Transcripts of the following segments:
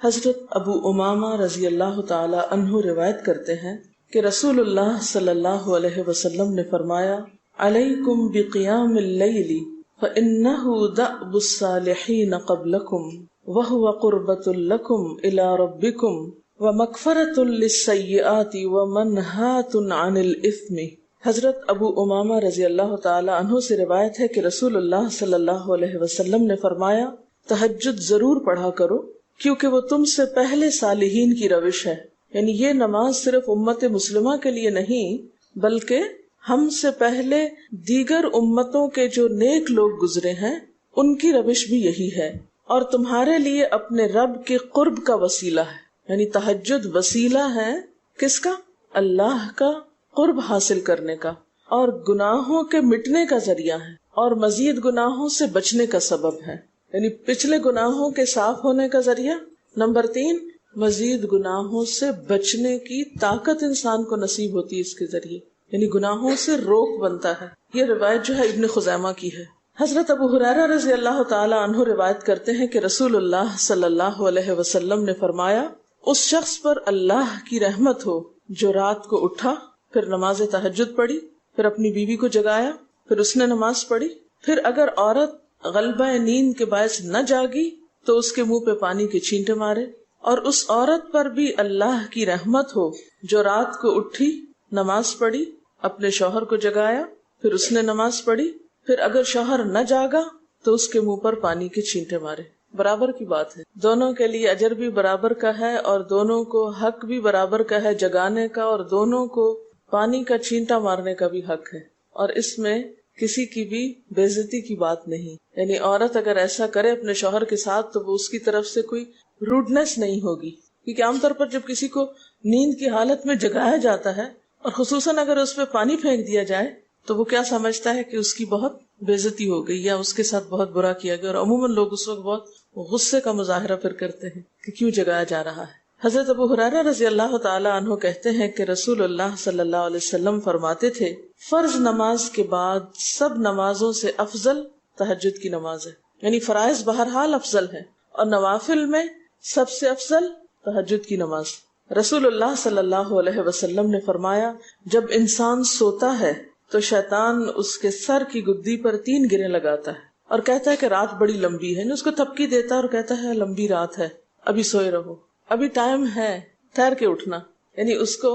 حضرت ابو امامہ رضی اللہ تعالی عنہ روایت کرتے ہیں کہ رسول اللہ صلی اللہ علیہ وسلم نے فرمایا، علیکم بقیام اللیل فإنہ دأب الصالحین قبلکم وہو قربۃ لکم الی ربکم ومغفرۃ للسیئات ومنہاۃ عن الإثم۔ حضرت ابو امامہ رضی اللہ تعالی عنہ سے روایت ہے کہ رسول اللہ صلی اللہ علیہ وسلم نے فرمایا، تہجد ضرور پڑھا کرو کیونکہ وہ تم سے پہلے صالحین کی روش ہے۔ یعنی یہ نماز صرف امت مسلمہ کے لیے نہیں بلکہ ہم سے پہلے دیگر امتوں کے جو نیک لوگ گزرے ہیں ان کی روش بھی یہی ہے، اور تمہارے لیے اپنے رب کے قرب کا وسیلہ ہے۔ یعنی تہجد وسیلہ ہے کس کا؟ اللہ کا قرب حاصل کرنے کا، اور گناہوں کے مٹنے کا ذریعہ ہے، اور مزید گناہوں سے بچنے کا سبب ہے۔ یعنی پچھلے گناہوں کے صاف ہونے کا ذریعہ، نمبر 3 مزید گناہوں سے بچنے کی طاقت انسان کو نصیب ہوتی ہے اس کے ذریعے، یعنی گناہوں سے روک بنتا ہے۔ یہ روایت جو ہے ابن خزیمہ کی ہے۔ حضرت ابو ہریرہ رضی اللہ تعالی عنہ روایت کرتے ہیں کہ رسول اللہ صلی اللہ علیہ وسلم نے فرمایا، اس شخص پر اللہ کی رحمت ہو جو رات کو اٹھا، پھر نماز تہجد پڑھی، پھر اپنی بیوی کو جگایا، پھر اس نے نماز پڑھی، پھر اگر عورت غلبہ نیند کے باعث نہ جاگی تو اس کے منہ پہ پانی کے چھینٹے مارے، اور اس عورت پر بھی اللہ کی رحمت ہو جو رات کو اٹھی، نماز پڑھی، اپنے شوہر کو جگایا، پھر اس نے نماز پڑھی، پھر اگر شوہر نہ جاگا تو اس کے منہ پر پانی کے چھینٹے مارے۔ برابر کی بات ہے، دونوں کے لیے اجر بھی برابر کا ہے، اور دونوں کو حق بھی برابر کا ہے جگانے کا، اور دونوں کو پانی کا چھینٹا مارنے کا بھی حق ہے، اور اس میں کسی کی بھی بے عزتی کی بات نہیں۔ یعنی عورت اگر ایسا کرے اپنے شوہر کے ساتھ تو وہ اس کی طرف سے کوئی روڈنس نہیں ہوگی، کیونکہ عام طور پر جب کسی کو نیند کی حالت میں جگایا جاتا ہے اور خصوصاً اگر اس پہ پانی پھینک دیا جائے تو وہ کیا سمجھتا ہے کہ اس کی بہت بے عزتی ہو گئی یا اس کے ساتھ بہت برا کیا گیا، اور عموماً لوگ اس وقت بہت غصے کا مظاہرہ پھر کرتے ہیں کہ کیوں جگایا جا رہا ہے۔ حضرت ابو ہریرہ رضی اللہ تعالی عنہ کہتے ہیں کہ رسول اللہ صلی اللہ علیہ وسلم فرماتے تھے، فرض نماز کے بعد سب نمازوں سے افضل تہجد کی نماز ہے۔ یعنی فرائض بہرحال افضل ہے، اور نوافل میں سب سے افضل تہجد کی نماز۔ رسول اللہ صلی اللہ علیہ وسلم نے فرمایا، جب انسان سوتا ہے تو شیطان اس کے سر کی گدی پر 3 گریں لگاتا ہے اور کہتا ہے کہ رات بڑی لمبی ہے، اور اس کو تھپکی دیتا ہے اور کہتا ہے لمبی رات ہے، ابھی سوئے رہو، ابھی ٹائم ہے، ٹھہر کے اٹھنا، یعنی اس کو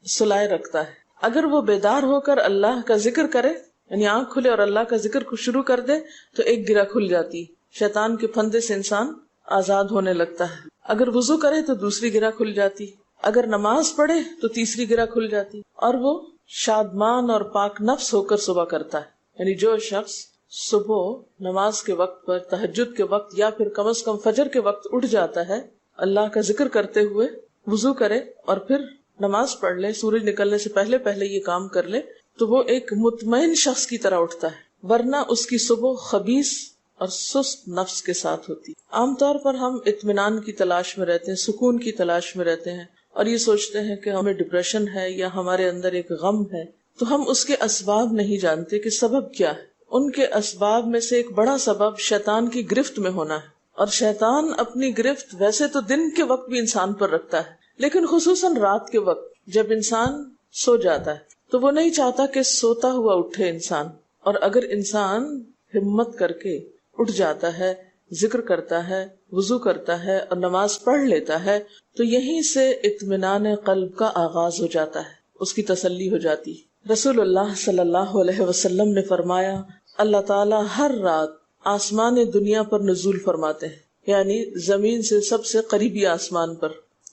سلائے رکھتا ہے۔ اگر وہ بیدار ہو کر اللہ کا ذکر کرے، یعنی آنکھ کھلے اور اللہ کا ذکر کو شروع کر دے تو ایک گرہ کھل جاتی، شیطان کے پھندے سے انسان آزاد ہونے لگتا ہے۔ اگر وضو کرے تو دوسری گرہ کھل جاتی، اگر نماز پڑھے تو تیسری گرہ کھل جاتی، اور وہ شادمان اور پاک نفس ہو کر صبح کرتا ہے۔ یعنی جو شخص صبح نماز کے وقت پر، تہجد کے وقت، یا پھر کم از کم فجر کے وقت اٹھ جاتا ہے، اللہ کا ذکر کرتے ہوئے وضو کرے اور پھر نماز پڑھ لے، سورج نکلنے سے پہلے پہلے یہ کام کر لے، تو وہ ایک مطمئن شخص کی طرح اٹھتا ہے، ورنہ اس کی صبح خبیث اور سست نفس کے ساتھ ہوتی۔ عام طور پر ہم اطمینان کی تلاش میں رہتے ہیں، سکون کی تلاش میں رہتے ہیں، اور یہ سوچتے ہیں کہ ہمیں ڈپریشن ہے یا ہمارے اندر ایک غم ہے، تو ہم اس کے اسباب نہیں جانتے کہ سبب کیا ہے۔ ان کے اسباب میں سے ایک بڑا سبب شیطان کی گرفت میں ہونا ہے، اور شیطان اپنی گرفت ویسے تو دن کے وقت بھی انسان پر رکھتا ہے، لیکن خصوصاً رات کے وقت جب انسان سو جاتا ہے تو وہ نہیں چاہتا کہ سوتا ہوا اٹھے انسان، اور اگر انسان ہمت کر کے اٹھ جاتا ہے، ذکر کرتا ہے، وضو کرتا ہے اور نماز پڑھ لیتا ہے تو یہیں سے اطمینان قلب کا آغاز ہو جاتا ہے، اس کی تسلی ہو جاتی۔ رسول اللہ صلی اللہ علیہ وسلم نے فرمایا، اللہ تعالیٰ ہر رات آسمان دنیا پر نزول فرماتے ہیں، یعنی زمین سے سب سے قریبی آسمان پر۔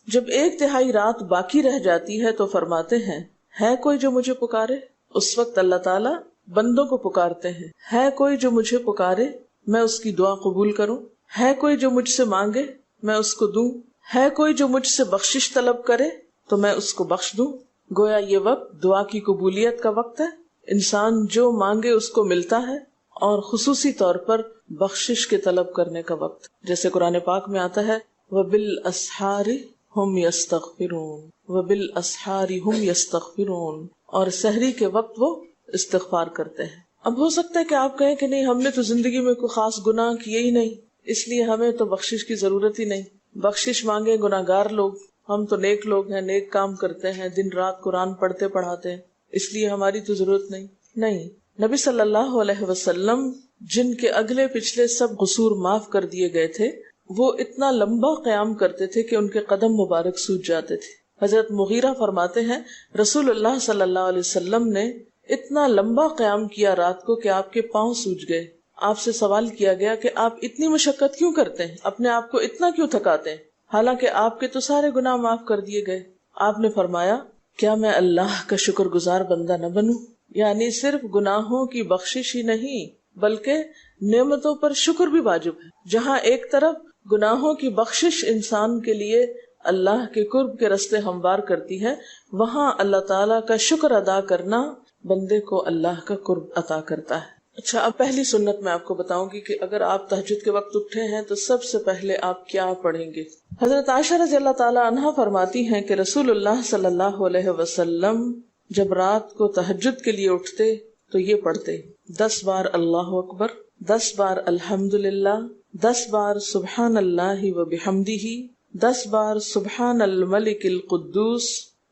جب 1/3 رات باقی رہ جاتی ہے تو فرماتے ہیں، ہے کوئی جو مجھے پکارے؟ اس وقت اللہ تعالیٰ بندوں کو پکارتے ہیں، ہے کوئی جو مجھے پکارے میں اس کی دعا قبول کروں، ہے کوئی جو مجھ سے مانگے میں اس کو دوں، ہے کوئی جو مجھ سے بخشش طلب کرے تو میں اس کو بخش دوں۔ گویا یہ وقت دعا کی قبولیت کا وقت ہے، انسان جو مانگے اس کو ملتا ہے، اور خصوصی طور پر بخشش کے طلب کرنے کا وقت، جیسے قرآن پاک میں آتا ہے وَبِالْأَسْحَارِ هُمْ يَسْتَغْفِرُونَ وَبِالْأَسْحَارِ هُمْ يَسْتَغْفِرُونَ، اور سحری کے وقت وہ استغفار کرتے ہیں۔ اب ہو سکتا ہے کہ آپ کہیں کہ نہیں، ہم نے تو زندگی میں کوئی خاص گناہ کیے ہی نہیں، اس لیے ہمیں تو بخشش کی ضرورت ہی نہیں۔ بخشش مانگے گناہگار لوگ، ہم تو نیک لوگ ہیں، نیک کام کرتے ہیں، دن رات قرآن پڑھتے پڑھاتے ہیں، اس لیے ہماری تو ضرورت نہیں۔ نبی صلی اللہ علیہ وسلم جن کے اگلے پچھلے سب قصور معاف کر دیے گئے تھے، وہ اتنا لمبا قیام کرتے تھے کہ ان کے قدم مبارک سوج جاتے تھے۔ حضرت مغیرہ فرماتے ہیں رسول اللہ صلی اللہ علیہ وسلم نے اتنا لمبا قیام کیا رات کو کہ آپ کے پاؤں سوج گئے۔ آپ سے سوال کیا گیا کہ آپ اتنی مشقت کیوں کرتے ہیں، اپنے آپ کو اتنا کیوں تھکاتے ہیں، حالانکہ آپ کے تو سارے گناہ معاف کر دیے گئے۔ آپ نے فرمایا کیا میں اللہ کا شکر گزار بندہ نہ بنوں؟ یعنی صرف گناہوں کی بخشش ہی نہیں بلکہ نعمتوں پر شکر بھی واجب ہے۔ جہاں ایک طرف گناہوں کی بخشش انسان کے لیے اللہ کے قرب کے راستے ہموار کرتی ہے، وہاں اللہ تعالیٰ کا شکر ادا کرنا بندے کو اللہ کا قرب عطا کرتا ہے۔ اچھا، اب پہلی سنت میں آپ کو بتاؤں گی کہ اگر آپ تہجد کے وقت اٹھے ہیں تو سب سے پہلے آپ کیا پڑھیں گے۔ حضرت عائشہ رضی اللہ تعالیٰ عنہا فرماتی ہیں کہ رسول اللہ صلی اللہ علیہ وسلم جب رات کو تہجد کے لیے اٹھتے تو یہ پڑھتے 10 بار اللہ اکبر، 10 بار الحمدللہ، 10 بار سبحان اللہ و بحمدہ، 10 بار سبحان الملک القدوس،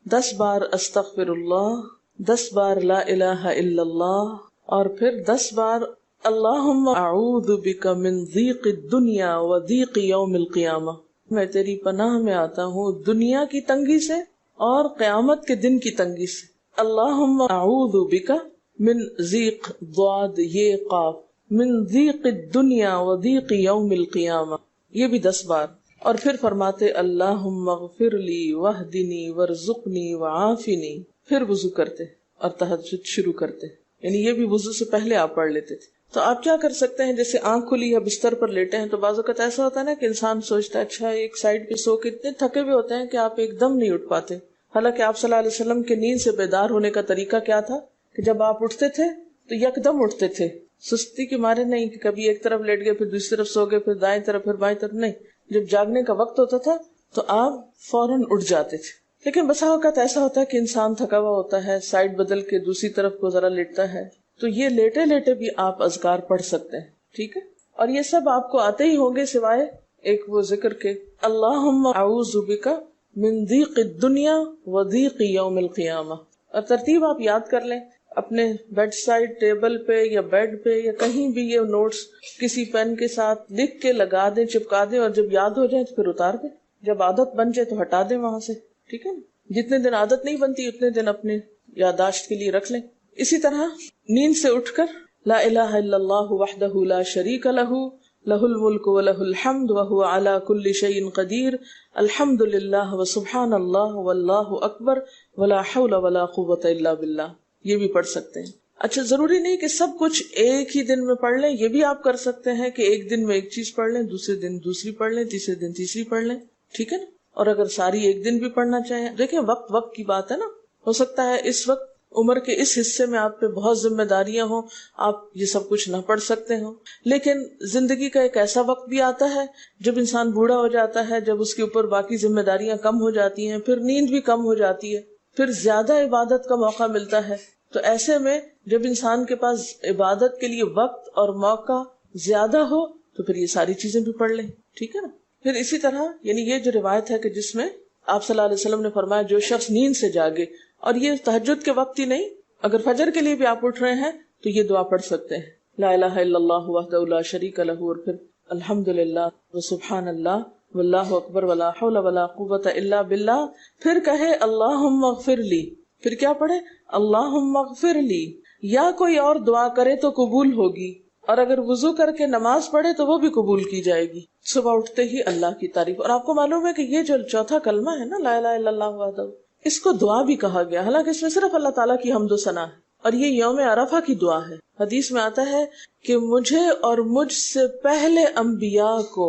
10 بار استغفر اللہ، 10 بار لا الہ الا اللہ، اور پھر 10 بار اللہم اعوذ بک من ضیق الدنیا و ضیق یوم القیامہ، میں تیری پناہ میں آتا ہوں دنیا کی تنگی سے اور قیامت کے دن کی تنگی سے۔ اللہم اعوذ بک من ضیق ضاد یہ قاف من ضیق الدنیا و ضیق یوم القیامہ، یہ بھی 10 بار۔ اور پھر فرماتے اللہم اغفر لی واہدنی وارزقنی وعافنی، پھر وضو کرتے اور تہجد شروع کرتے، یعنی یہ بھی وضو سے پہلے آپ پڑھ لیتے تھے۔ تو آپ کیا کر سکتے ہیں، جیسے آنکھ کھلی یا بستر پر لیٹے ہیں تو بعض اوقات ایسا ہوتا ہے نا کہ انسان سوچتا ہے اچھا ایک سائڈ پہ سو کے اتنے تھکے ہوئے ہوتے ہیں کہ آپ ایک دم نہیں اٹھ پاتے۔ حالانکہ آپ صلی اللہ علیہ وسلم کے نیند سے بیدار ہونے کا طریقہ کیا تھا کہ جب آپ اٹھتے تھے تو یکدم اٹھتے تھے، سستی کے مارے نہیں کہ کبھی ایک طرف لیٹ گئے پھر دوسری طرف سو گئے پھر دائیں طرف پھر بائیں طرف، نہیں، جب جاگنے کا وقت ہوتا تھا تو آپ فوراً اٹھ جاتے تھے۔ لیکن بسا اوقات ایسا ہوتا ہے کہ انسان تھکا ہوا ہوتا ہے، سائڈ بدل کے دوسری طرف کو ذرا لیٹتا ہے، تو یہ لیٹے لیٹے بھی آپ اذکار پڑھ سکتے ہیں، ٹھیک ہے؟ اور یہ سب آپ کو آتے ہی ہوں گے سوائے ایک وہ ذکر کے اللہم اعوذ بک من ضیق الدنیا و ضیق یوم القیامہ، اور ترتیب آپ یاد کر لیں اپنے بیڈ سائڈ ٹیبل پہ یا بیڈ پہ یا کہیں بھی، یہ نوٹس کسی پین کے ساتھ لکھ کے لگا دیں، چپکا دیں، اور جب یاد ہو جائے تو پھر اتار دیں، جب عادت بن جائے تو ہٹا دیں وہاں سے، ٹھیک ہے نا؟ جتنے دن عادت نہیں بنتی اتنے دن اپنے یادداشت کے لیے رکھ لیں۔ اسی طرح نیند سے اٹھ کر لا الہ الا اللہ وحدہ لا شریک لہ لہ الملک ولہ الحمد وہو علی کل شیء قدیر الحمد للہ وسبحان اللہ واللہ اکبر ولا حول ولا قوۃ الا باللہ، یہ بھی پڑھ سکتے ہیں۔ اچھا، ضروری نہیں کہ سب کچھ ایک ہی دن میں پڑھ لیں، یہ بھی آپ کر سکتے ہیں کہ ایک دن میں ایک چیز پڑھ لیں، دوسرے دن دوسری پڑھ لیں، تیسرے دن تیسری پڑھ لیں، ٹھیک ہے نا؟ اور اگر ساری ایک دن بھی پڑھنا چاہیں، دیکھیں وقت کی بات ہے نا، ہو سکتا ہے اس وقت عمر کے اس حصے میں آپ پہ بہت ذمہ داریاں ہوں، آپ یہ سب کچھ نہ پڑھ سکتے ہوں، لیکن زندگی کا ایک ایسا وقت بھی آتا ہے جب انسان بوڑھا ہو جاتا ہے، جب اس کے اوپر باقی ذمہ داریاں کم ہو جاتی ہیں، پھر نیند بھی کم ہو جاتی ہے، پھر زیادہ عبادت کا موقع ملتا ہے، تو ایسے میں جب انسان کے پاس عبادت کے لیے وقت اور موقع زیادہ ہو تو پھر یہ ساری چیزیں بھی پڑھ لیں، ٹھیک ہے نا؟ پھر اسی طرح یعنی یہ جو روایت ہے کہ جس میں آپ صلی اللہ علیہ وسلم نے فرمایا جو شخص نیند سے جاگے، اور یہ تہجد کے وقت ہی نہیں، اگر فجر کے لیے بھی آپ اٹھ رہے ہیں تو یہ دعا پڑھ سکتے ہیں، لا الہ الا اللہ وحدہ لا شریک لہ، اور پھر الحمدللہ وسبحان اللہ واللہ اکبر ولا حول ولا قوۃ الا باللہ، پھر کہے اللہم اغفر لی، پھر کیا پڑھے اللہم اغفر لی، یا کوئی اور دعا کرے تو قبول ہوگی، اور اگر وضو کر کے نماز پڑھے تو وہ بھی قبول کی جائے گی۔ صبح اٹھتے ہی اللہ کی تعریف، اور آپ کو معلوم ہے کہ یہ جو چوتھا کلمہ ہے نا لا الہ الا اللہ وحدہ، اس کو دعا بھی کہا گیا، حالانکہ اس میں صرف اللہ تعالیٰ کی حمد و ثنا ہے، اور یہ یوم عرفہ کی دعا ہے۔ حدیث میں آتا ہے کہ مجھے اور مجھ سے پہلے انبیاء کو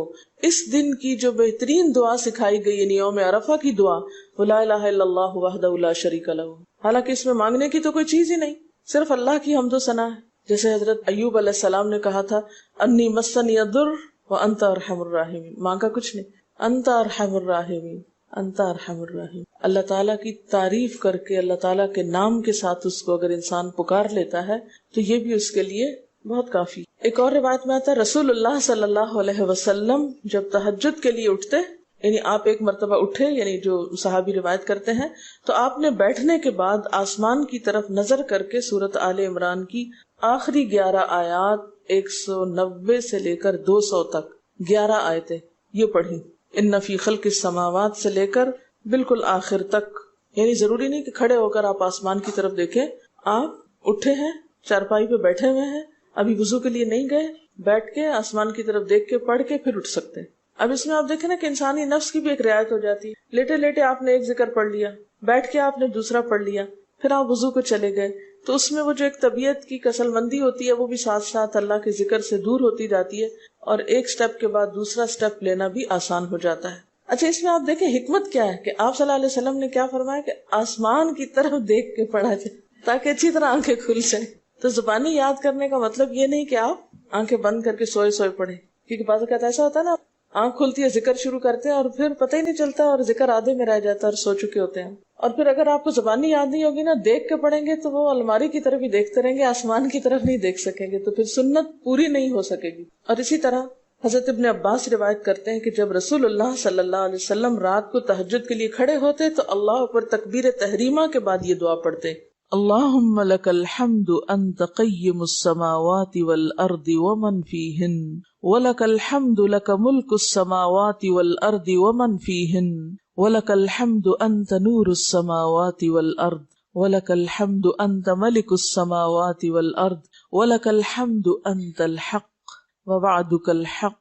اس دن کی جو بہترین دعا سکھائی گئی یعنی یوم عرفہ کی دعا وہ لا الہ الا اللہ وحدہ لا شریک لہ، حالانکہ اس میں مانگنے کی تو کوئی چیز ہی نہیں، صرف اللہ کی حمد و ثنا ہے۔ جیسے حضرت ایوب علیہ السلام نے کہا تھا انی مسنی الضر وانت ارحم الراحمین، مانگا کچھ نہیں، انت ارحم الراحمین، انت ارحم الراحمین۔ اللہ تعالیٰ کی تعریف کر کے اللہ تعالیٰ کے نام کے ساتھ اس کو اگر انسان پکار لیتا ہے تو یہ بھی اس کے لیے بہت کافی۔ ایک اور روایت میں آتا ہے رسول اللہ صلی اللہ علیہ وسلم جب تہجد کے لیے اٹھتے یعنی آپ ایک مرتبہ اٹھے، یعنی جو صحابی روایت کرتے ہیں، تو آپ نے بیٹھنے کے بعد آسمان کی طرف نظر کر کے سورۃ آل عمران کی آخری 11 آیات 190 سے لے کر 200 تک 11 آیتیں یہ پڑھی، ان فی خلق السماوات سے لے کر بالکل آخر تک. یعنی ضروری نہیں کہ کھڑے ہو کر آپ آسمان کی طرف دیکھیں، آپ اٹھے ہیں، چارپائی پہ بیٹھے ہوئے ہیں، ابھی وضو کے لیے نہیں گئے، بیٹھ کے آسمان کی طرف دیکھ کے پڑھ کے پھر اٹھ سکتے ہیں. اب اس میں آپ دیکھیں نا کہ انسانی نفس کی بھی ایک رعایت ہو جاتی ہے. لیٹے لیٹے آپ نے ایک ذکر پڑھ لیا، بیٹھ کے آپ نے دوسرا پڑھ لیا، پھر آپ وضو کو چلے گئے، تو اس میں وہ جو ایک طبیعت کی کسل مندی ہوتی ہے وہ بھی ساتھ ساتھ اللہ کے ذکر سے دور ہوتی جاتی ہے، اور ایک سٹیپ کے بعد دوسرا سٹیپ لینا بھی آسان ہو جاتا ہے. اچھا، اس میں آپ دیکھیں حکمت کیا ہے کہ آپ صلی اللہ علیہ وسلم نے کیا فرمایا کہ آسمان کی طرف دیکھ کے پڑھا جائے تاکہ اچھی طرح آنکھیں کھل جائیں. تو زبانی یاد کرنے کا مطلب یہ نہیں کہ آپ آنکھیں بند کر کے سوئے سوئے پڑھیں، کیونکہ بعض اوقات ایسا ہوتا ہے نا، آنکھ کھلتی ہے، ذکر شروع کرتے ہیں اور پھر پتہ ہی نہیں چلتا اور ذکر آدھے میں رہ جاتا ہے اور سو چکے ہوتے ہیں. اور پھر اگر آپ کو زبانی یاد نہیں ہوگی نا، دیکھ کے پڑھیں گے تو وہ الماری کی طرف ہی دیکھتے رہیں گے، آسمان کی طرف نہیں دیکھ سکیں گے، تو پھر سنت پوری نہیں ہو سکے گی. اور اسی طرح حضرت ابن عباس روایت کرتے ہیں کہ جب رسول اللہ صلی اللہ علیہ وسلم رات کو تہجد کے لیے کھڑے ہوتے تو اللہ پر تکبیر تحریمہ کے بعد یہ دعا پڑھتے: اللہم لک الحمد انت قیم السماوات والارض ومن فیہن ولک الحمد لک ملک السماوات والارض ومن فیہن ولک الحمد انت نور السماوات والارض ولک الحمد انت ملک السماوات والارض ولک الحمد انت الحق ووعدك الحق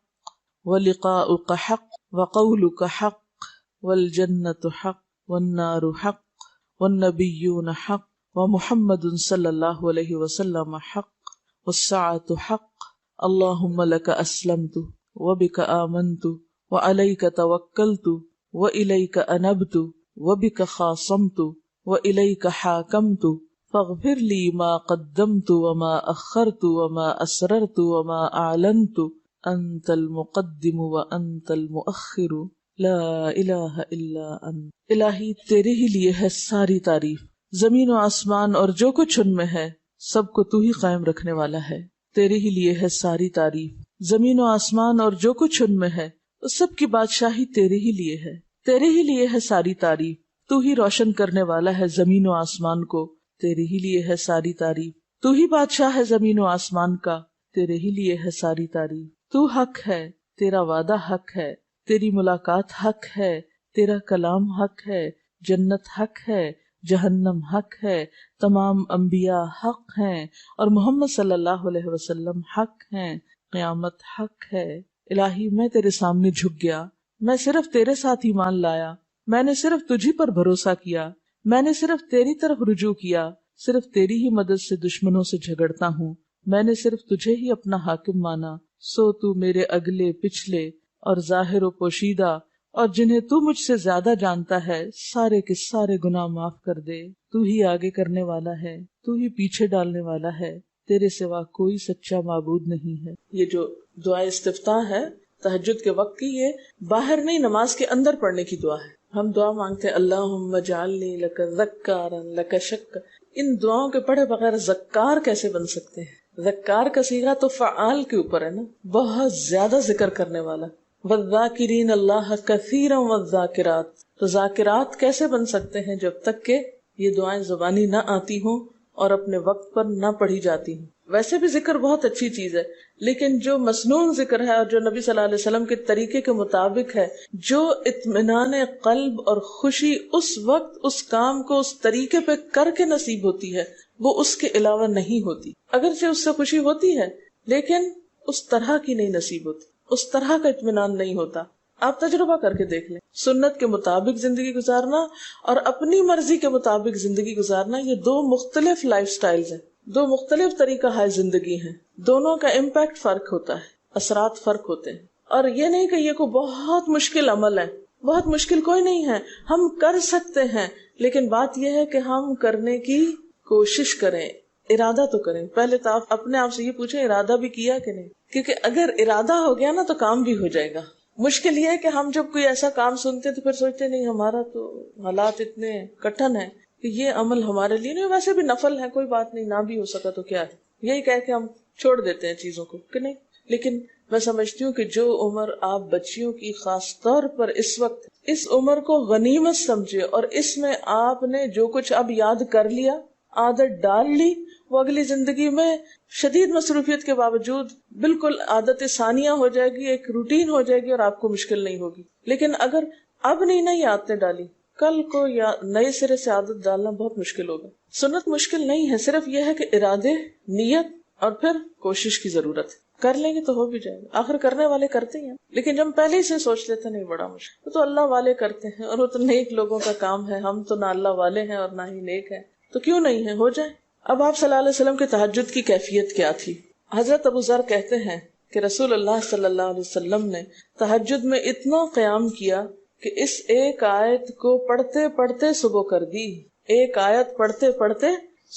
ولقاؤك حق وقولك حق والجنة حق والنار حق والنبيون حق ومحمد صلی اللہ علیہ وسلم حق والساعة حق اللهم لك اسلمت وبك آمنت وعليك توكلت وإليك أنبت وبك خاصمت وإليك حاكمت فاغفر لي ما قدمت وما أخرت وما أسررت وما أعلنت أنت المقدم وأنت المؤخر لا الہ الا انت. الہی تیرے ہی لیے ہے ساری تعریف، زمین و آسمان اور جو کچھ ان میں ہے سب کو تو ہی قائم رکھنے والا ہے. تیرے ہی لیے ہے ساری تعریف، زمین و آسمان اور جو کچھ ان میں ہے اس سب کی بادشاہی تیرے ہی لیے ہے. تیرے ہی لیے ہے ساری تعریف، تو ہی روشن کرنے والا ہے زمین و آسمان کو، تیرے ہی لیے ہے ساری تعریف. تو ہی بادشاہ ہے زمین و آسمان کا، تیرے ہی لیے ہے ساری تعریف. تو حق ہے، تیرا وعدہ حق ہے، تیری ملاقات حق ہے، تیرا کلام حق ہے، جنت حق ہے، جہنم حق ہے، تمام انبیاء حق ہیں اور محمد صلی اللہ علیہ وسلم حق ہیں، قیامت حق ہے. الہی میں تیرے سامنے جھک گیا، میں صرف تیرے ساتھ ایمان لایا، میں نے صرف تجھی پر بھروسہ کیا، میں نے صرف تیری طرف رجوع کیا، صرف تیری ہی مدد سے دشمنوں سے جھگڑتا ہوں، میں نے صرف تجھے ہی اپنا حاکم مانا. سو تو میرے اگلے پچھلے اور ظاہر و پوشیدہ اور جنہیں تو مجھ سے زیادہ جانتا ہے سارے کے سارے گناہ معاف کر دے. تو ہی آگے کرنے والا ہے، تو ہی پیچھے ڈالنے والا ہے، تیرے سوا کوئی سچا معبود نہیں ہے. یہ جو دعا استفتاح ہے تہجد کے وقت کی، یہ باہر نہیں نماز کے اندر پڑھنے کی دعا ہے. ہم دعا مانگتے ہیں اللہم اجعلنی لک ذکارا لک شکارا. ان دعاؤں کے پڑھے بغیر ذکار کیسے بن سکتے ہیں؟ ذکار کا صیغہ تو فعال کے اوپر ہے نا، بہت زیادہ ذکر کرنے والا. والذاکرین اللہ کثیرا والذاکرات. تو ذاکرات کیسے بن سکتے ہیں جب تک کہ یہ دعائیں زبانی نہ آتی ہوں اور اپنے وقت پر نہ پڑھی جاتی ہوں. ویسے بھی ذکر بہت اچھی چیز ہے، لیکن جو مسنون ذکر ہے اور جو نبی صلی اللہ علیہ وسلم کے طریقے کے مطابق ہے، جو اطمینان قلب اور خوشی اس وقت اس کام کو اس طریقے پہ کر کے نصیب ہوتی ہے، وہ اس کے علاوہ نہیں ہوتی. اگرچہ اس سے خوشی ہوتی ہے لیکن اس طرح کی نہیں نصیب ہوتی، اس طرح کا اطمینان نہیں ہوتا. آپ تجربہ کر کے دیکھ لیں، سنت کے مطابق زندگی گزارنا اور اپنی مرضی کے مطابق زندگی گزارنا، یہ دو مختلف لائف سٹائلز ہیں، دو مختلف طریقہ ہے زندگی ہیں. دونوں کا امپیکٹ فرق ہوتا ہے، اثرات فرق ہوتے ہیں. اور یہ نہیں کہ یہ کوئی بہت مشکل عمل ہے، بہت مشکل کوئی نہیں ہے، ہم کر سکتے ہیں. لیکن بات یہ ہے کہ ہم کرنے کی کوشش کریں، ارادہ تو کریں. پہلے تو آپ اپنے آپ سے یہ پوچھیں ارادہ بھی کیا کہ نہیں، کیونکہ اگر ارادہ ہو گیا نا تو کام بھی ہو جائے گا. مشکل یہ ہے کہ ہم جب کوئی ایسا کام سنتے تو پھر سوچتے نہیں ہمارا تو حالات اتنے کٹھن ہیں کہ یہ عمل ہمارے لیے نہیں. ویسے بھی نفل ہے، کوئی بات نہیں، نہ بھی ہو سکا تو کیا ہے، یہی کہہ کے ہم چھوڑ دیتے ہیں چیزوں کو کہ نہیں. لیکن میں سمجھتی ہوں کہ جو عمر آپ بچیوں کی خاص طور پر اس وقت اس عمر کو غنیمت سمجھے اور اس میں آپ نے جو کچھ اب یاد کر لیا، عادت ڈال لی، وہ اگلی زندگی میں شدید مصروفیت کے باوجود بالکل عادت ثانیہ ہو جائے گی، ایک روٹین ہو جائے گی اور آپ کو مشکل نہیں ہوگی. لیکن اگر اب نہیں عادتیں ڈالی، کل کو یا نئے سرے سے عادت ڈالنا بہت مشکل ہوگا. سنت مشکل نہیں ہے، صرف یہ ہے کہ ارادے، نیت اور پھر کوشش کی ضرورت ہے. کر لیں گے تو ہو بھی جائے گا، آخر کرنے والے کرتے ہیں. لیکن جب ہم پہلے ہی سے سوچ لیتے نہیں بڑا مشکل، وہ تو اللہ والے کرتے ہیں اور وہ تو نیک لوگوں کا کام ہے، ہم تو نہ اللہ والے ہیں اور نہ ہی نیک ہیں، تو کیوں نہیں ہے، ہو جائے. اب آپ صلی اللہ علیہ وسلم کے تہجد کی کیفیت کیا تھی؟ حضرت ابو ذر کہتے ہیں کہ رسول اللہ صلی اللہ علیہ وسلم نے تہجد میں اتنا قیام کیا کہ اس ایک آیت کو پڑھتے پڑھتے صبح کر دی. ایک آیت پڑھتے پڑھتے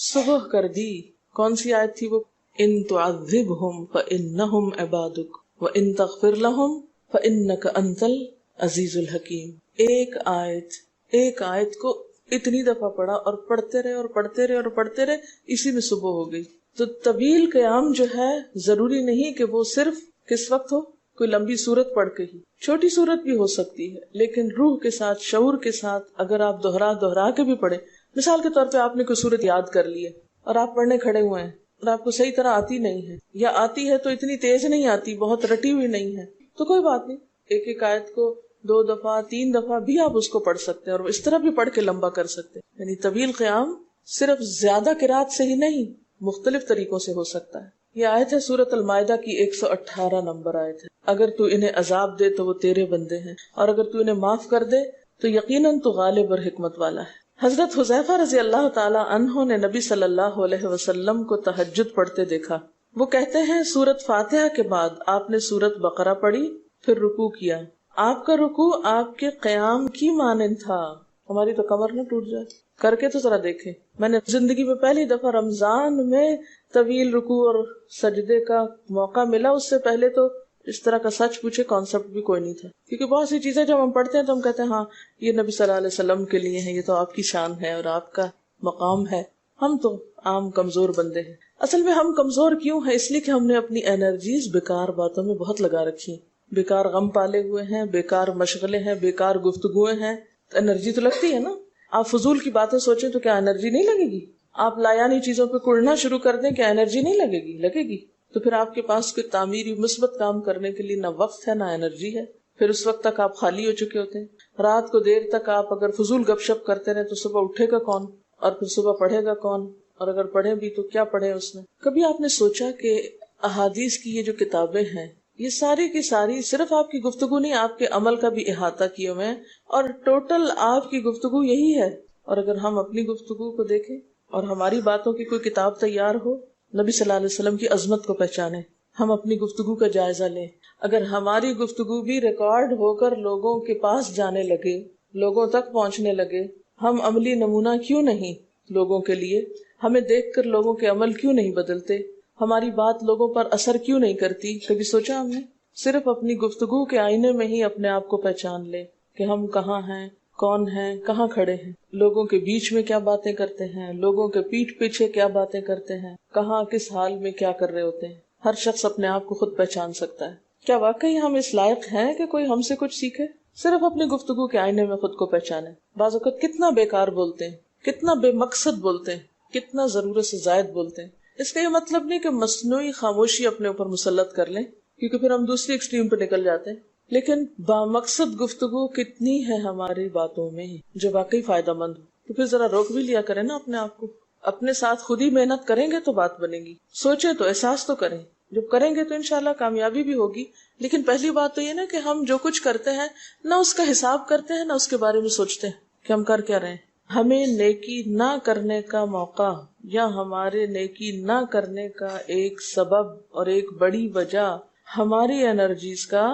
صبح کر دی. کون سی آیت تھی وہ؟ ان تعذبہم فانہم عبادک وان تغفر لہم فانک انت العزیز الحکیم. ایک آیت کو اتنی دفعہ پڑھا اور پڑھتے رہے اور پڑھتے رہے اور پڑھتے رہے، اسی میں صبح ہو گئی. تو طویل قیام جو ہے ضروری نہیں کہ وہ صرف کس وقت ہو، کوئی لمبی سورت پڑھ کے ہی، چھوٹی سورت بھی ہو سکتی ہے، لیکن روح کے ساتھ، شعور کے ساتھ اگر آپ دوہرا کے بھی پڑھیں. مثال کے طور پہ آپ نے کوئی سورت یاد کر لی ہے اور آپ پڑھنے کھڑے ہوئے ہیں اور آپ کو صحیح طرح آتی نہیں ہے، یا آتی ہے تو اتنی تیز نہیں آتی، بہت رٹی ہوئی نہیں ہے، تو کوئی بات نہیں، ایک آیت کو 2 دفعہ 3 دفعہ بھی آپ اس کو پڑھ سکتے ہیں اور اس طرح بھی پڑھ کے لمبا کر سکتے ہیں. یعنی طویل قیام صرف زیادہ قرات سے ہی نہیں، مختلف طریقوں سے ہو سکتا ہے. یہ آیت ہے سورۃ المائدہ کی 118 نمبر آیت ہے. اگر تو انہیں عذاب دے تو وہ تیرے بندے ہیں، اور اگر تو انہیں معاف کر دے تو یقیناً تو غالب اور حکمت والا ہے. حضرت حذیفہ رضی اللہ تعالی عنہ نے نبی صلی اللہ علیہ وسلم کو تہجد پڑھتے دیکھا. وہ کہتے ہیں سورۃ فاتحہ کے بعد آپ نے سورۃ بقرہ پڑھی، پھر رکوع کیا. آپ کا رکوع آپ کے قیام کی مانند تھا. ہماری تو کمر نہ ٹوٹ جائے. کر کے تو ذرا دیکھیں. میں نے زندگی میں پہلی دفعہ رمضان میں طویل رکوع اور سجدے کا موقع ملا. اس سے پہلے تو اس طرح کا سچ پوچھے کانسیپٹ بھی کوئی نہیں تھا، کیونکہ بہت سی چیزیں جب ہم پڑھتے ہیں تو ہم کہتے ہیں ہاں یہ نبی صلی اللہ علیہ وسلم کے لیے ہے، یہ تو آپ کی شان ہے اور آپ کا مقام ہے. ہم تو عام کمزور بندے ہیں. اصل میں ہم کمزور کیوں ہیں؟ اس لیے کہ ہم نے اپنی انرجیز بیکار باتوں میں بہت لگا رکھی، بیکار غم پالے ہوئے ہیں، بیکار مشغلے ہیں، بیکار گفتگویں ہیں. انرجی تو لگتی ہے نا. آپ فضول کی باتیں سوچیں تو کیا انرجی نہیں لگے گی؟ آپ لایانی چیزوں پہ کڑنا شروع کر دیں، کیا انرجی نہیں لگے گی؟ لگے گی. تو پھر آپ کے پاس کوئی تعمیری مثبت کام کرنے کے لیے نہ وقت ہے نہ انرجی ہے. پھر اس وقت تک آپ خالی ہو چکے ہوتے ہیں. رات کو دیر تک آپ اگر فضول گپ شپ کرتے رہے تو صبح اٹھے گا کون، اور پھر صبح پڑھے گا کون، اور اگر پڑھے بھی تو کیا پڑھے اس میں. کبھی آپ نے سوچا کہ احادیث کی یہ جو کتابیں ہیں یہ ساری کی ساری صرف آپ کی گفتگو نہیں، آپ کے عمل کا بھی احاطہ کیے ہوئے ہیں، اور ٹوٹل آپ کی گفتگو یہی ہے. اور اگر ہم اپنی گفتگو کو دیکھیں اور ہماری باتوں کی کوئی کتاب تیار ہو، نبی صلی اللہ علیہ وسلم کی عظمت کو پہچانے، ہم اپنی گفتگو کا جائزہ لیں. اگر ہماری گفتگو بھی ریکارڈ ہو کر لوگوں کے پاس جانے لگے، لوگوں تک پہنچنے لگے، ہم عملی نمونہ کیوں نہیں لوگوں کے لیے؟ ہمیں دیکھ کر لوگوں کے عمل کیوں نہیں بدلتے؟ ہماری بات لوگوں پر اثر کیوں نہیں کرتی؟ کبھی سوچا ہم نے؟ صرف اپنی گفتگو کے آئینے میں ہی اپنے آپ کو پہچان لے کہ ہم کہاں ہیں، کون ہیں، کہاں کھڑے ہیں، لوگوں کے بیچ میں کیا باتیں کرتے ہیں، لوگوں کے پیٹھ پیچھے کیا باتیں کرتے ہیں، کہاں کس حال میں کیا کر رہے ہوتے ہیں. ہر شخص اپنے آپ کو خود پہچان سکتا ہے. کیا واقعی ہم اس لائق ہیں کہ کوئی ہم سے کچھ سیکھے؟ صرف اپنی گفتگو کے آئینے میں خود کو پہچانے. بعض اوقات کتنا بیکار بولتے ہیں، کتنا بے مقصد بولتے ہیں، کتنا ضرورت سے زائد بولتے ہیں. اس کا یہ مطلب نہیں کہ مصنوعی خاموشی اپنے اوپر مسلط کر لیں، کیونکہ پھر ہم دوسری ایکسٹریم پہ نکل جاتے ہیں. لیکن بامقصد گفتگو کتنی ہے ہماری باتوں میں جو واقعی فائدہ مند ہو، تو پھر ذرا روک بھی لیا کریں نا اپنے آپ کو. اپنے ساتھ خود ہی محنت کریں گے تو بات بنے گی. سوچیں تو احساس تو کریں. جب کریں گے تو انشاءاللہ کامیابی بھی ہوگی. لیکن پہلی بات تو یہ نا کہ ہم جو کچھ کرتے ہیں نہ اس کا حساب کرتے ہیں، نہ اس کے بارے میں سوچتے ہیں کہ ہم کر کیا رہے ہیں. ہمیں نیکی نہ کرنے کا موقع یا ہمارے نیکی نہ کرنے کا ایک سبب اور ایک بڑی وجہ ہماری انرجیز کا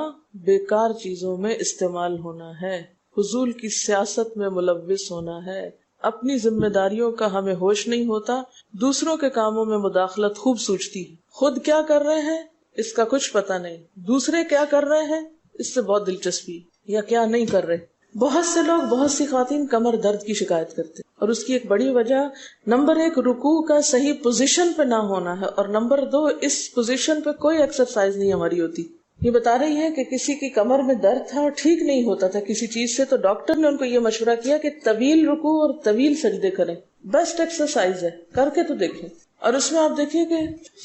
بیکار چیزوں میں استعمال ہونا ہے، فضول کی سیاست میں ملوث ہونا ہے. اپنی ذمہ داریوں کا ہمیں ہوش نہیں ہوتا، دوسروں کے کاموں میں مداخلت خوب سوچتی ہے. خود کیا کر رہے ہیں اس کا کچھ پتہ نہیں، دوسرے کیا کر رہے ہیں اس سے بہت دلچسپی، یا کیا نہیں کر رہے. بہت سے لوگ، بہت سی خواتین کمر درد کی شکایت کرتے ہیں، اور اس کی ایک بڑی وجہ نمبر 1 رکوع کا صحیح پوزیشن پہ نہ ہونا ہے، اور نمبر 2 اس پوزیشن پہ کوئی ایکسرسائز نہیں ہماری ہوتی. یہ بتا رہی ہیں کہ کسی کی کمر میں درد تھا اور ٹھیک نہیں ہوتا تھا کسی چیز سے، تو ڈاکٹر نے ان کو یہ مشورہ کیا کہ طویل رکوع اور طویل سجدے کریں، بیسٹ ایکسرسائز ہے، کر کے تو دیکھیں۔ اور اس میں آپ دیکھیے کہ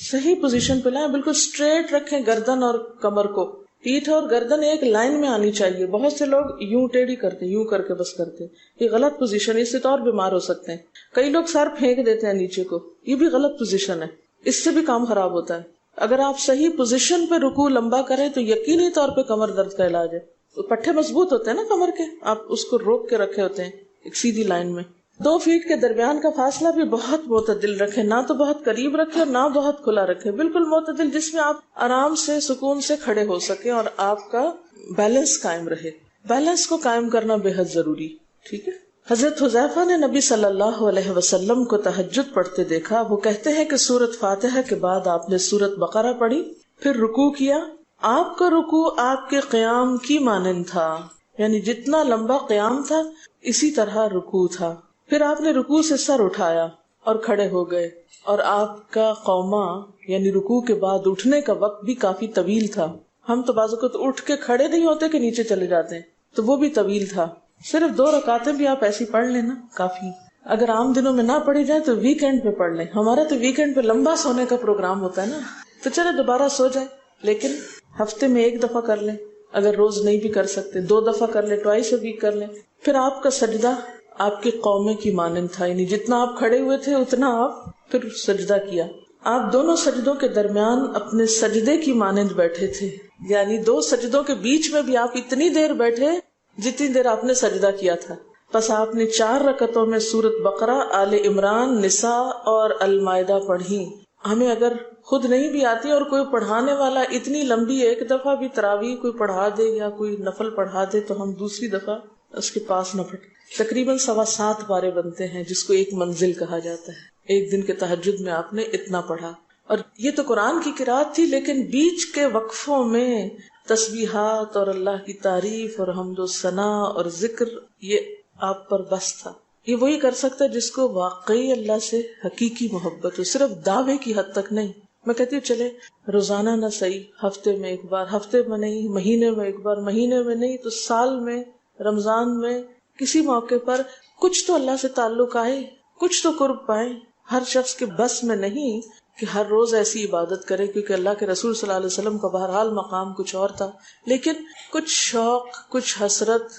صحیح پوزیشن پہ لائیں، بالکل اسٹریٹ رکھیں گردن اور کمر کو، پیٹھ اور گردن ایک لائن میں آنی چاہیے۔ بہت سے لوگ یوں ٹیڑھی کرتے، یوں کر کے بس کرتے، یہ غلط پوزیشن ہے، اس سے تو اور بیمار ہو سکتے ہیں۔ کئی لوگ سر پھینک دیتے ہیں نیچے کو، یہ بھی غلط پوزیشن ہے، اس سے بھی کام خراب ہوتا ہے۔ اگر آپ صحیح پوزیشن پہ رکوع لمبا کریں تو یقینی طور پہ کمر درد کا علاج ہے۔ پٹھے مضبوط ہوتے ہیں نا کمر کے، آپ اس کو روک کے رکھے ہوتے ہیں ایک سیدھی لائن میں۔ 2 فیٹ کے درمیان کا فاصلہ بھی بہت معتدل رکھیں، نہ تو بہت قریب رکھیں اور نہ بہت کھلا رکھیں، بالکل معتدل، جس میں آپ آرام سے سکون سے کھڑے ہو سکیں اور آپ کا بیلنس قائم رہے۔ بیلنس کو قائم کرنا بے حد ضروری، ٹھیک ہے۔ حضرت حذیفہ نے نبی صلی اللہ علیہ وسلم کو تہجد پڑھتے دیکھا، وہ کہتے ہیں کہ سورۃ فاتحہ کے بعد آپ نے سورۃ بقرہ پڑھی، پھر رکوع کیا، آپ کا رکوع آپ کے قیام کی مانند تھا، یعنی جتنا لمبا قیام تھا اسی طرح رکوع تھا، پھر آپ نے رکوع سے سر اٹھایا اور کھڑے ہو گئے، اور آپ کا قوما یعنی رکوع کے بعد اٹھنے کا وقت بھی کافی طویل تھا۔ ہم تو بعض اوقات اٹھ کے کھڑے نہیں ہوتے کہ نیچے چلے جاتے ہیں، تو وہ بھی طویل تھا۔ صرف 2 رکعتیں بھی آپ ایسی پڑھ لینا کافی، اگر عام دنوں میں نہ پڑھی جائے تو ویکینڈ پہ پڑھ لیں۔ ہمارا تو ویکینڈ پہ لمبا سونے کا پروگرام ہوتا ہے نا، تو چلے دوبارہ سو جائیں، لیکن ہفتے میں 1 دفعہ کر لیں، اگر روز نہیں بھی کر سکتے 2 دفعہ کر لیں، ٹوائس اے ویک کر لیں۔ پھر آپ کا سجدہ آپ کے قومے کی مانند تھا، یعنی جتنا آپ کھڑے ہوئے تھے اتنا آپ پھر سجدہ کیا۔ آپ دونوں سجدوں کے درمیان اپنے سجدے کی مانند بیٹھے تھے، یعنی 2 سجدوں کے بیچ میں بھی آپ اتنی دیر بیٹھے جتنی دیر آپ نے سجدہ کیا تھا۔ پس آپ نے 4 رکعتوں میں سورۃ بقرہ، آل عمران، نساء اور المائدہ پڑھی۔ ہمیں اگر خود نہیں بھی آتی اور کوئی پڑھانے والا اتنی لمبی 1 دفعہ بھی تراویح کوئی پڑھا دے یا کوئی نفل پڑھا دے تو ہم دوسری دفعہ اس کے پاس نہ پڑھیں۔ تقریباً 7.25 پارے بنتے ہیں، جس کو ایک منزل کہا جاتا ہے۔ ایک دن کے تہجد میں آپ نے اتنا پڑھا، اور یہ تو قرآن کی قرات تھی، لیکن بیچ کے وقفوں میں تسبیحات اور اللہ کی تعریف اور حمد و ثنا اور ذکر، یہ آپ پر بس تھا۔ یہ وہی کر سکتا ہے جس کو واقعی اللہ سے حقیقی محبت ہو، صرف دعوے کی حد تک نہیں۔ میں کہتی ہوں چلے روزانہ نہ صحیح، ہفتے میں 1 بار، ہفتے میں نہیں، مہینے میں 1 بار، مہینے میں نہیں تو سال میں، رمضان میں، کسی موقع پر کچھ تو اللہ سے تعلق آئے، کچھ تو قرب پائیں۔ ہر شخص کے بس میں نہیں کہ ہر روز ایسی عبادت کرے، کیونکہ اللہ کے رسول صلی اللہ علیہ وسلم کا بہرحال مقام کچھ اور تھا، لیکن کچھ شوق، کچھ حسرت،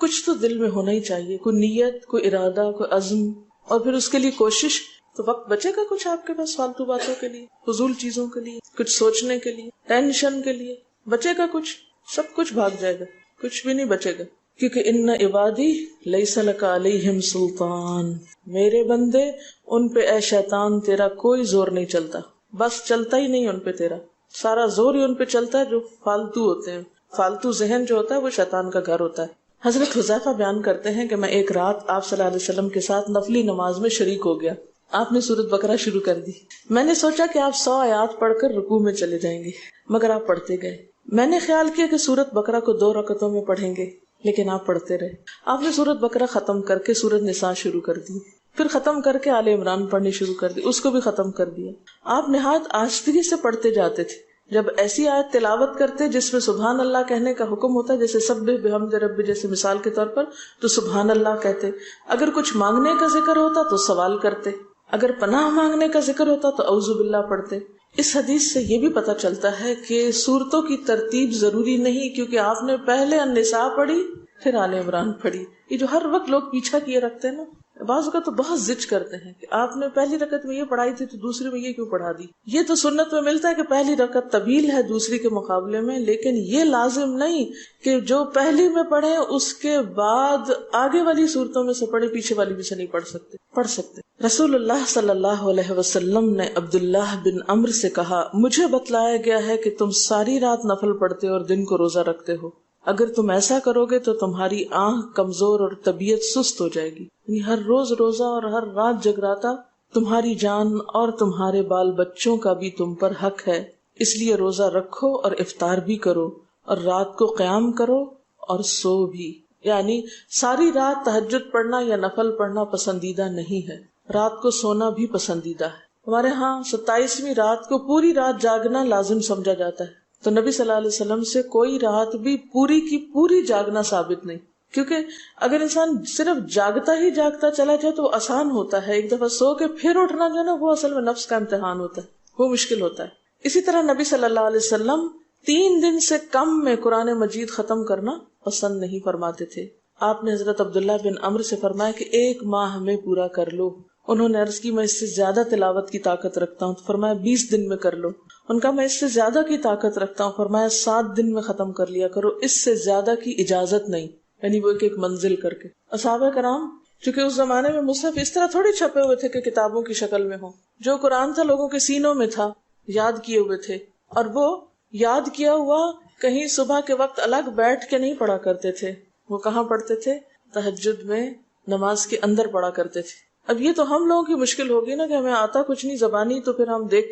کچھ تو دل میں ہونا ہی چاہیے، کوئی نیت، کوئی ارادہ، کوئی عزم، اور پھر اس کے لیے کوشش۔ تو وقت بچے گا کچھ آپ کے پاس فالتو باتوں کے لیے، فضول چیزوں کے لیے، کچھ سوچنے کے لیے، ٹینشن کے لیے بچے گا کچھ؟ سب کچھ بھاگ جائے گا، کچھ بھی نہیں بچے گا، کیونکہ ان عبادی لیس لک علیہم سلطان، میرے بندے ان پہ اے شیطان تیرا کوئی زور نہیں چلتا، بس چلتا ہی نہیں ان پہ تیرا، سارا زور ہی ان پہ چلتا ہے جو فالتو ہوتے ہیں۔ فالتو ذہن جو ہوتا ہے وہ شیطان کا گھر ہوتا ہے۔ حضرت حذیفہ بیان کرتے ہیں کہ میں ایک رات آپ صلی اللہ علیہ وسلم کے ساتھ نفلی نماز میں شریک ہو گیا، آپ نے سورۃ بقرہ شروع کر دی، میں نے سوچا کہ آپ 100 آیات پڑھ کر رکوع میں چلے جائیں گے، مگر آپ پڑھتے گئے۔ میں نے خیال کیا کہ سورۃ بقرہ کو 2 رکعتوں میں پڑھیں گے، لیکن آپ پڑھتے رہے۔ آپ نے سورۃ بقرہ ختم کر کے سورۃ نساء شروع کر دی، پھر ختم کر کے آل عمران پڑھنی شروع کر دی، اس کو بھی ختم کر دیا۔ آپ نہایت آہستگی سے پڑھتے جاتے تھے، جب ایسی آیت تلاوت کرتے جس میں سبحان اللہ کہنے کا حکم ہوتا ہے، جیسے سبح بحمد ربی جیسے مثال کے طور پر، تو سبحان اللہ کہتے۔ اگر کچھ مانگنے کا ذکر ہوتا تو سوال کرتے، اگر پناہ مانگنے کا ذکر ہوتا تو اعوذ باللہ پڑھتے۔ اس حدیث سے یہ بھی پتہ چلتا ہے کہ سورتوں کی ترتیب ضروری نہیں، کیونکہ آپ نے پہلے النساء پڑھی پھر آل عمران پڑھی۔ یہ جو ہر وقت لوگ پیچھا کیے رکھتے ہیں نا، بعض اوقات تو بہت ضد کرتے ہیں کہ آپ نے پہلی رکعت میں یہ پڑھائی تھی تو دوسری میں یہ کیوں پڑھا دی۔ یہ تو سنت میں ملتا ہے کہ پہلی رکعت طویل ہے دوسری کے مقابلے میں، لیکن یہ لازم نہیں کہ جو پہلی میں پڑھے اس کے بعد آگے والی صورتوں میں سے پڑھے، پیچھے والی بھی سے نہیں پڑھ سکتے۔ رسول اللہ صلی اللہ علیہ وسلم نے عبداللہ بن عمرو سے کہا، مجھے بتلایا گیا ہے کہ تم ساری رات نفل پڑھتے اور دن کو روزہ رکھتے ہو، اگر تم ایسا کرو گے تو تمہاری آنکھ کمزور اور طبیعت سست ہو جائے گی، یعنی ہر روز روزہ اور ہر رات جگراتا تمہاری جان اور تمہارے بال بچوں کا بھی تم پر حق ہے، اس لیے روزہ رکھو اور افطار بھی کرو اور رات کو قیام کرو اور سو بھی۔ یعنی ساری رات تہجد پڑھنا یا نفل پڑھنا پسندیدہ نہیں ہے، رات کو سونا بھی پسندیدہ ہے۔ ہمارے ہاں 27ویں رات کو پوری رات جاگنا لازم سمجھا جاتا ہے، تو نبی صلی اللہ علیہ وسلم سے کوئی رات بھی پوری کی پوری جاگنا ثابت نہیں، کیونکہ اگر انسان صرف جاگتا ہی جاگتا چلا جائے تو وہ آسان ہوتا ہے، ایک دفعہ سو کے پھر اٹھنا جو ہے نا وہ اصل میں نفس کا امتحان ہوتا ہے، وہ مشکل ہوتا ہے۔ اسی طرح نبی صلی اللہ علیہ وسلم 3 دن سے کم میں قرآن مجید ختم کرنا پسند نہیں فرماتے تھے۔ آپ نے حضرت عبداللہ بن عمرو سے فرمایا کہ 1 ماہ میں پورا کر لو۔ انہوں نے عرض کی میں اس سے زیادہ تلاوت کی طاقت رکھتا ہوں، تو فرمایا 20 دن میں کر لو۔ ان کا میں اس سے زیادہ کی طاقت رکھتا ہوں، فرمایا 7 دن میں ختم کر لیا کرو، اس سے زیادہ کی اجازت نہیں، یعنی وہ ایک منزل کر کے۔ صحابہ کرام چونکہ اس زمانے میں مصحف اس طرح تھوڑی چھپے ہوئے تھے کہ کتابوں کی شکل میں ہوں، جو قرآن تھا لوگوں کے سینوں میں تھا، یاد کیے ہوئے تھے، اور وہ یاد کیا ہوا کہیں صبح کے وقت الگ بیٹھ کے نہیں پڑھا کرتے تھے، وہ کہاں پڑھتے تھے؟ تہجد میں نماز کے اندر پڑھا کرتے تھے۔ اب یہ تو ہم لوگوں کی مشکل ہوگی نا کہ ہمیں آتا کچھ نہیں زبانی، تو پھر ہم دیکھ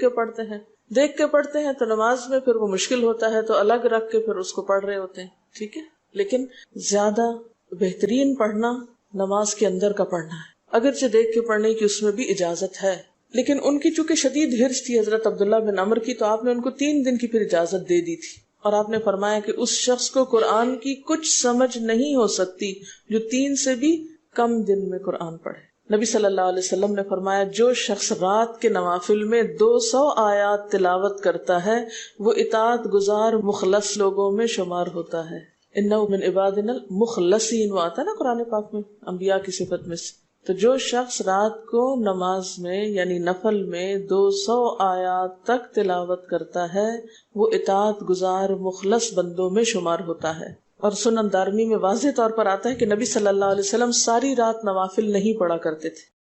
کے پڑھتے ہیں تو نماز میں پھر وہ مشکل ہوتا ہے تو الگ رکھ کے پھر اس کو پڑھ رہے ہوتے ہیں، ٹھیک ہے۔ لیکن زیادہ بہترین پڑھنا نماز کے اندر کا پڑھنا ہے، اگرچہ دیکھ کے پڑھنے کی اس میں بھی اجازت ہے، لیکن ان کی چونکہ شدید حرص تھی حضرت عبداللہ بن عمرو کی، تو آپ نے ان کو 3 دن کی پھر اجازت دے دی تھی، اور آپ نے فرمایا کہ اس شخص کو قرآن کی کچھ سمجھ نہیں ہو سکتی جو 3 سے بھی کم دن میں قرآن پڑھے۔ نبی صلی اللہ علیہ وسلم نے فرمایا جو شخص رات کے نوافل میں 200 آیات تلاوت کرتا ہے وہ اطاعت گزار مخلص لوگوں میں شمار ہوتا ہے۔ انہ من عبادنا المخلصین، وہ آتا ہے نا قرآن پاک میں انبیاء کی صفت میں سے۔ تو جو شخص رات کو نماز میں یعنی نفل میں 200 آیات تک تلاوت کرتا ہے وہ اطاعت گزار مخلص بندوں میں شمار ہوتا ہے۔ اور سنن دارمی میں واضح طور پر آتا ہے کہ نبی صلی اللہ علیہ وسلم ساری رات نوافل نہیں پڑھا کرتے تھے،